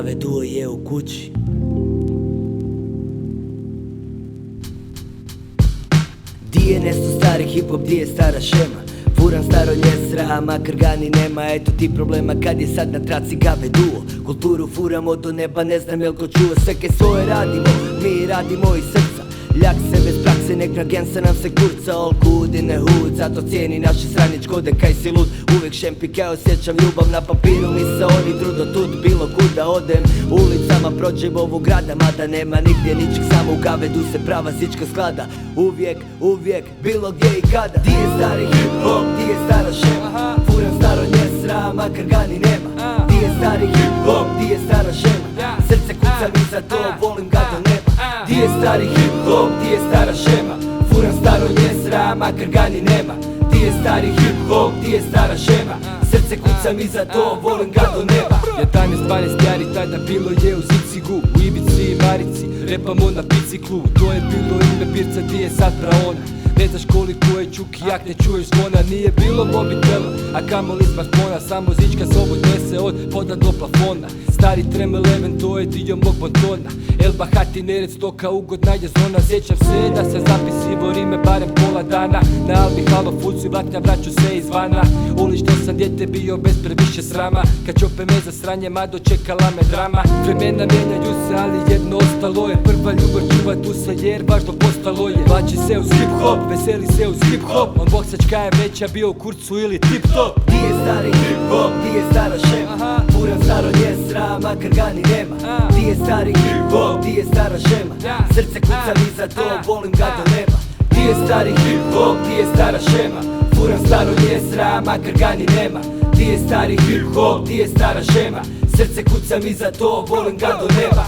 Gave duo je u kući. Di je nesto stari hip-hop, di je stara šema? Furam staro ljesra, makar gani nema. Eto ti problema kad je sad na traci Gave duo. Kulturu furamo do neba, ne znam jel ko čuo. Sveke svoje radimo, mi radimo iz srca. Ljak se bez prakse, nek na gensa nam se kurca. All good in the hood, zato cijeni naše sranić kode kaj si lud. Uvijek šempi kaj osjećam ljubav na papiru. Mi se oni trudo tud, bilo kuda odem. Ulicama prođem ovog grada, mada nema nigdje ničeg, samo u Gavedu se prava zička sklada. Uvijek, bilo gdje i kada. Di je stari hip hop, di je stara šema? Furam staro ljesra, makar gani nema. Di je stari hip hop, di je stara šema? Srce kuca mi za to, volim ga do neba. Di je stari hip hop, di je stara šema? Furam staro ljesra, makar gani nema. Di je stari hip hop, di je stara šema? Srce kuca mi za to, volim ga do neba. 11-12 jari, tada bilo je u Zicigu, u Ibici i Marici, repamo na biciklu. To je bilo ime pirca, di je sad praona. Ne znaš koliko je čuki, jak ne čuješ zvona. Nije bilo mobitela, a kamoli smartfona. Samo zička sobot nese od poda do plafona. Stari Trem 11, to je dio mog bontona. El Bahati Nerec, toka ugodna je zona. Sjećam se da sam zapisivo rime barem pola dana. Na Albi Halo Fucu i Vlatnja vraću se izvana. Ulično sam djete bio bez previše srama. Kad čope me za sranje, ma dočekala me drama. Vremena mijenjaju se, ali jedno ostalo je. Prva ljubav čuva tu se jer važno postalo je. Vlači se uz hip hop, veseli se uz hip hop. On boksačka je veća, bio u kurcu ili tip top. Di je stari hip hop, di je stara šema? Furam staro ljesra, makar gani nema. Di je stari hip hop, di je stara šema? Srce kuca mi za to, volim ga do neba. Di je stari hip hop, di je stara šema? Furam staro ljesra, makar gani nema. Di je stari hip hop, di je stara šema? Srce kuca mi za to, volim ga do neba.